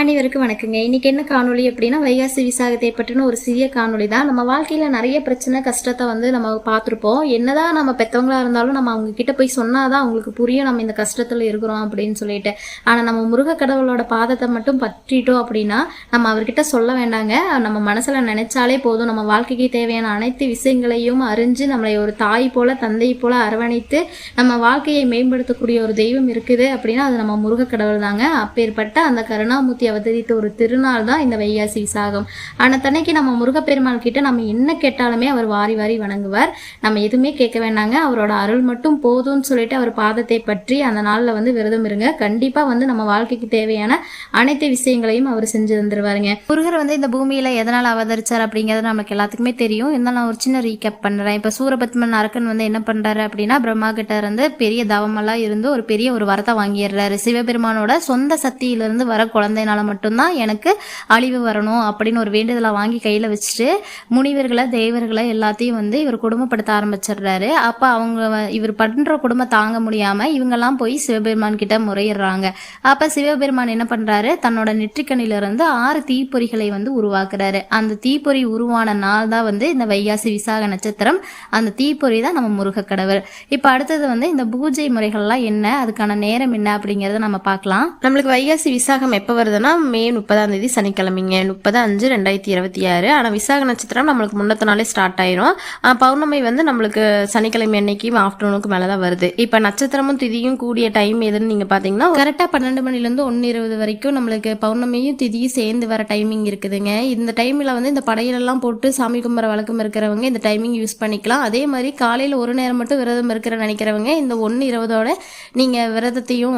அனைவருக்கும் வணக்கங்க. இன்னைக்கு என்ன காணொலி அப்படின்னா, வைகாசி விசாகத்தை பற்றின ஒரு சிறிய காணொலி தான். நம்ம வாழ்க்கையில நிறைய பிரச்சனை கஷ்டத்தை நம்ம பார்த்துருப்போம். என்னதான் நம்ம பெற்றவங்களா இருந்தாலும் நம்ம அவங்க கிட்ட போய் சொன்னாதான் அவங்களுக்கு புரியும் நம்ம இந்த கஷ்டத்துல இருக்கிறோம் அப்படின்னு சொல்லிட்டு. ஆனா நம்ம முருக கடவுளோட பாதத்தை மட்டும் பற்றிட்டோம் அப்படின்னா நம்ம அவர்கிட்ட சொல்ல வேண்டாங்க. நம்ம மனசுல நினைச்சாலே போதும். நம்ம வாழ்க்கைக்கு தேவையான அனைத்து விஷயங்களையும் அறிஞ்சு நம்மளை ஒரு தாய் போல தந்தை போல அரவணைத்து நம்ம வாழ்க்கையை மேம்படுத்தக்கூடிய ஒரு தெய்வம் இருக்குது அப்படின்னா அது நம்ம முருக கடவுள் தாங்க. அப்பேற்பட்ட அந்த கருணாமூர்த்தி அவதரித்த ஒரு திருநாள் தான் இந்த வைகாசி விசாகம். ஆனா தன்னைக்கு நம்ம முருகப்பெருமாள் கிட்ட நம்ம என்ன கேட்டாலுமே அவர் வாரி வாரி வணங்குவார். நம்ம எதுவுமே கேட்க வேண்டாங்க, அவரோட அருள் மட்டும் போதும்னு சொல்லிட்டு அவர் பாதத்தை பற்றி அந்த நாள்ல விரதம் இருங்க. கண்டிப்பா நம்ம வாழ்க்கைக்கு தேவையான அனைத்து விஷயங்களையும் அவர் செஞ்சு தந்துருவாருங்க. முருகர் இந்த பூமியில எதனால அவதரிச்சார் அப்படிங்கிறது நமக்கு எல்லாத்துக்குமே தெரியும். இருந்தாலும் நான் ஒரு சின்ன ரீகேப் பண்றேன். இப்ப சூரபத்மன் அரக்கன் என்ன பண்றாரு அப்படின்னா, பிரம்மா கிட்ட இருந்து பெரிய தவமெல்லாம் இருந்து ஒரு பெரிய ஒரு வரத்தை வாங்கிடுறாரு. சிவபெருமானோட சொந்த சக்தியிலிருந்து வர குழந்தைனால மட்டும்தான் எனக்கு அழிவு வரணும் அப்படின்னு ஒரு வேண்டுதலை வாங்கி கையில வச்சுட்டு முனிவர்களை தேவர்களை எல்லாத்தையும் இவர் குடும்பப்படுத்த ஆரம்பிச்சிடுறாரு. அப்ப அவங்க இவர் பண்ற குடும்பம் தாங்க முடியாம இவங்கெல்லாம் போய் சிவபெருமான் கிட்ட முறையிடுறாங்க. அப்ப சிவபெருமான் என்ன பண்றாரு, தன்னோட நெற்றிக்கண்ணில இருந்து 6 தீப்பொறிகளை உருவாக்குறாரு. அந்த தீப்பொறி உருவான நாள் தான் இந்த வைகாசி விசாக நட்சத்திரம். அந்த தீப்பொறி தான் நம்ம முருக கடவுள். இப்ப அடுத்தது இந்த பூஜை முறைகள்லாம் என்ன, அதுக்கான நேரம் என்ன அப்படிங்கறத நம்ம பார்க்கலாம். நம்மளுக்கு வைகாசி விசாகம் எப்ப வருதுன்னா மே 30 சனிக்கிழமைங்க, 30/5/2026. ஆனா விசாக நட்சத்திரம் நம்மளுக்கு முன்னத்த நாளே ஸ்டார்ட் ஆயிரும். பௌர்ணமி நம்மளுக்கு சனிக்கிழமை அன்னைக்கு ஆஃப்டர்நூனுக்கு மேலதான் வருது. இப்ப நட்சத்திரமும் திதியும் கூடிய டைம் எதுன்னு நீங்க பாத்தீங்கன்னா கரெக்டா 12 மணிலிருந்து 1:20 வரைக்கும் நம்மளுக்கு பௌர்ணமியும் திதியும் சேர்ந்து வர டைமிங் இருக்குதுங்க. இந்த டைம்ல இந்த படையலெல்லாம் போட்டு சாமி கும்பிட்ற வழக்கம் இருக்கிறவங்க இந்த டைமிங் யூஸ் பண்ணிக்கலாம். அதே மாதிரி காலையில ஒரு நேரம் மட்டும் விரதம் இருக்கிற நினைக்கிறவங்க இந்த 1:20 நீங்க விரதத்தையும்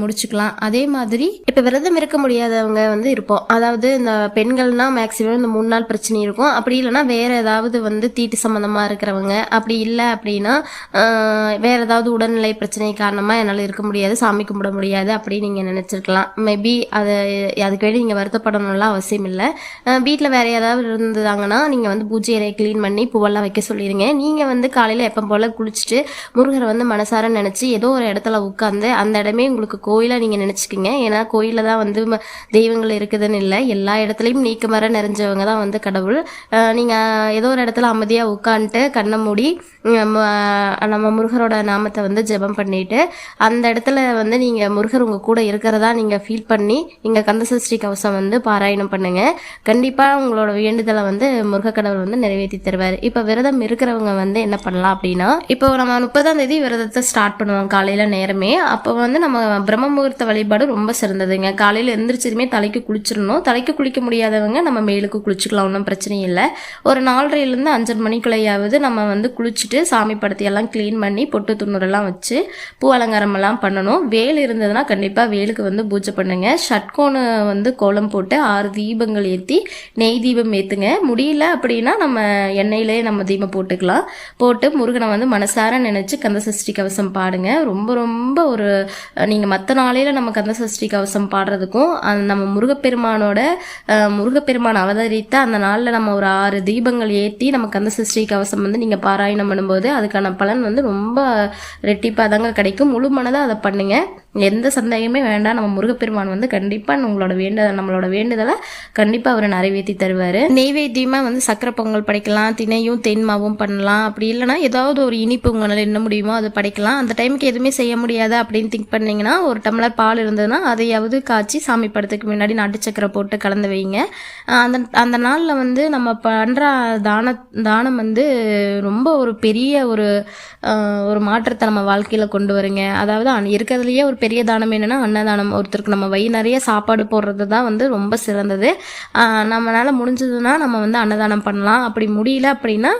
முடிச்சுக்கலாம். அதே மாதிரி இப்ப விரதம் இருக்க முடியாதவங்க இருப்போம். அதாவது இந்த பெண்கள்னா மேக்சிமம் இந்த 3 நாள் பிரச்சனை இருக்கும். அப்படி இல்லைன்னா வேற ஏதாவது தீட்டு சம்பந்தமா இருக்கிறவங்க, அப்படி இல்லை அப்படின்னா வேற ஏதாவது உடல்நிலை பிரச்சனை காரணமா என்னால் இருக்க முடியாது, சாமி கும்பிட முடியாது அப்படின்னு நீங்க நினைச்சிருக்கலாம். மேபி அதுக்கு வேண்டி நீங்க வருத்தப்படணும்லாம் அவசியம் இல்லை. வீட்டில் வேற ஏதாவது இருந்ததாங்கன்னா நீங்க பூஜை அறையை கிளீன் பண்ணி பூவெல்லாம் வைக்க சொல்லிடுங்க. நீங்க காலையில எப்போ போல குளிச்சுட்டு முருகரை மனசார நினைச்சு ஏதோ ஒரு இடத்துல உட்காந்து அந்த இடமே உங்களுக்கு கோயிலா நீங்க நினைச்சுக்கீங்க. ஏன்னா கோயில தான் தெய்வங்கள் இருக்குதுன்னு இல்லை, எல்லா இடத்துலையும் நீக்கமர நிறைஞ்சவங்க தான் கடவுள். நீங்கள் ஏதோ ஒரு இடத்துல அமைதியாக உட்காந்துட்டு கண்ணை மூடி நம்ம முருகரோட நாமத்தை ஜெபம் பண்ணிட்டு அந்த இடத்துல நீங்கள் முருகர் உங்கள் கூட இருக்கிறதா நீங்கள் ஃபீல் பண்ணி நீங்கள் கந்தசஷ்டி கவசம் பாராயணம் பண்ணுங்க. கண்டிப்பாக உங்களோட வேண்டுதலை முருக கடவுள் நிறைவேற்றி தருவார். இப்போ விரதம் இருக்கிறவங்க என்ன பண்ணலாம் அப்படின்னா, இப்போ நம்ம 30ஆம் தேதி விரதத்தை ஸ்டார்ட் பண்ணுவோம் காலையில் நேரமே. அப்போ நம்ம பிரம்ம முகூர்த்த வழிபாடு ரொம்ப சிறந்ததுங்க. காலையில் எந்திரிச்சதுமே தலைக்கு குளிச்சிடணும். தலைக்கு குளிக்க முடியாதவங்க நம்ம மேலுக்கு குளிச்சுக்கலாம், ஒன்றும் பிரச்சனை இல்லை. ஒரு 4:30 5:30 மணிக்குள்ளையாவது நம்ம குளிச்சுட்டு சாமி படத்தையெல்லாம் கிளீன் பண்ணி பொட்டு துண்ணூரெல்லாம் வச்சு பூ அலங்காரம் எல்லாம் பண்ணணும். வேல் இருந்ததுன்னா கண்டிப்பாக வேலுக்கு பூஜை பண்ணுங்க. ஷட்கோணு கோலம் போட்டு 6 தீபங்கள் ஏற்றி நெய் தீபம் ஏற்றுங்க. முடியல அப்படின்னா நம்ம எண்ணெயிலே நம்ம தீபம் போட்டுக்கலாம். போட்டு முருகனை மனசார நினைச்சு கந்தசஷ்டி கவசம் பாடுங்க. ரொம்ப ரொம்ப ஒரு நீங்கள் மற்ற நாளையில நம்ம கந்தசஷ்டி கவசம் பாடுறதுக்கும் நம்ம முருகப்பெருமான் அவதரித்த அந்த நாளில் நம்ம ஒரு 6 தீபங்கள் ஏற்றி நம்ம கந்தசஷ்டி கவசம் நீங்கள் பாராயணம் பண்ணும்போது அதுக்கான பலன் ரொம்ப ரெட்டிப்பாக தாங்க கிடைக்கும். முழு மனதாக அதை பண்ணுங்க. எந்த சந்தேகமே வேண்டாம். நம்ம முருகப்பெருமான் கண்டிப்பாக நம்மளோட வேண்டுதலை கண்டிப்பாக அவர் நிறைவேற்றி தருவார். நெய்வேத்தியமாக சக்கரை பொங்கல் படைக்கலாம், தினையும் தென்மாவும் பண்ணலாம். அப்படி இல்லைனா ஏதாவது ஒரு இனிப்பு உங்களால் என்ன முடியுமோ அது படைக்கலாம். அந்த டைமுக்கு எதுவுமே செய்ய முடியாது அப்படின்னு திங்க் பண்ணிங்கன்னா ஒரு டம்ளர் பால் இருந்ததுன்னா அதையாவது காய்ச்சி சாமி படத்துக்கு முன்னாடி நாட்டு சக்கரை போட்டு கலந்து வைங்க. அந்த நாளில் நம்ம பண்ணுற தானம் ரொம்ப ஒரு பெரிய ஒரு மாற்றத்தை நம்ம வாழ்க்கையில் கொண்டு வருங்க. அதாவது இருக்கிறதுலையே ஒரு பெரிய தானம் என்னன்னா அன்னதானம். ஒருத்தருக்கு நம்ம வயிறு நிறைய சாப்பாடு போடுறது தான் ரொம்ப சிறந்தது. நம்மளால முடிஞ்சதுன்னா நம்ம அன்னதானம் பண்ணலாம். அப்படி முடியல அப்படின்னா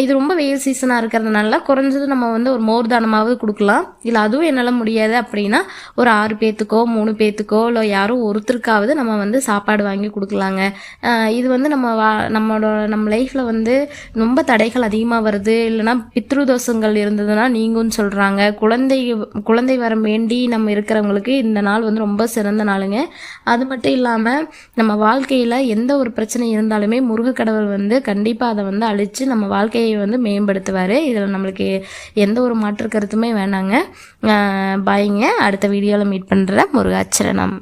இது ரொம்ப வெயில் சீசனாக இருக்கிறதுனால குறைஞ்சது நம்ம ஒரு மோர் தானமாவது கொடுக்கலாம். இல்லை அதுவும் என்னால் முடியாது அப்படின்னா ஒரு 6 பேத்துக்கோ 3 பேத்துக்கோ இல்லை யாரோ ஒருத்தருக்காவது நம்ம சாப்பாடு வாங்கி கொடுக்கலாங்க. இது நம்ம லைஃப்பில் ரொம்ப தடைகள் அதிகமாக வருது, இல்லைன்னா பித்ருதோஷங்கள் இருந்ததுன்னா நீங்கும்னு சொல்கிறாங்க. குழந்தை வர வேண்டி நம்ம இருக்கிறவங்களுக்கு இந்த நாள் ரொம்ப சிறந்த நாளுங்க. அது மட்டும் இல்லாமல் நம்ம வாழ்க்கையில் எந்த ஒரு பிரச்சனை இருந்தாலுமே முருக கடவுள் கண்டிப்பாக அதை அழித்து நம்ம வாழ்க்கையை மேம்படுத்துவார். இதில் நம்மளுக்கு எந்த ஒரு மாற்று கருத்துமே வேணாங்க. பாய்ங்க. அடுத்த வீடியோவில் மீட் பண்ணுற முருகாச்சரணம்.